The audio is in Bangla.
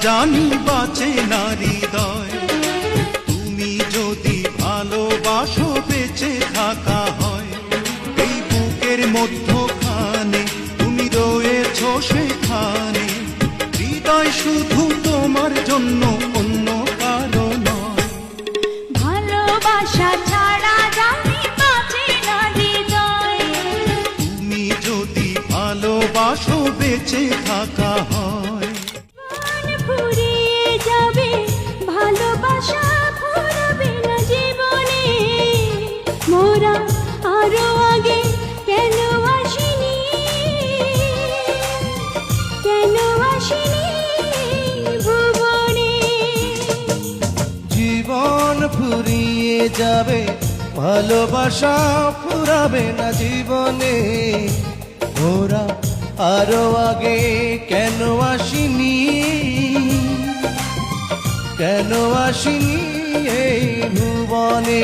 জানি বাঁচে না হৃদয়। তুমি যদি ভালোবাসো বেঁচে থাকা হয়, এই বুকের মধ্যখানে তুমি রয়েছো সেখানে। হৃদয় শুধু তোমার জন্য, অন্য কারো নয়। ভালোবাসা ছাড়া জানি বাঁচে না হৃদয়। তুমি যদি ভালোবাসো বেঁচে থাকা হয়। মন ফুরিয়ে যাবে, ভালোবাসা ফুরাবে না জীবনে। মোরা আরো আগে কেন আসিনি, কেন আসিনি ভুবনে। জীবন ফুরিয়ে যাবে, ভালোবাসা ফুরাবে না জীবনে। ওরা আরো আগে কেন আসিনি, কেন আসিনি এই ভুবনে।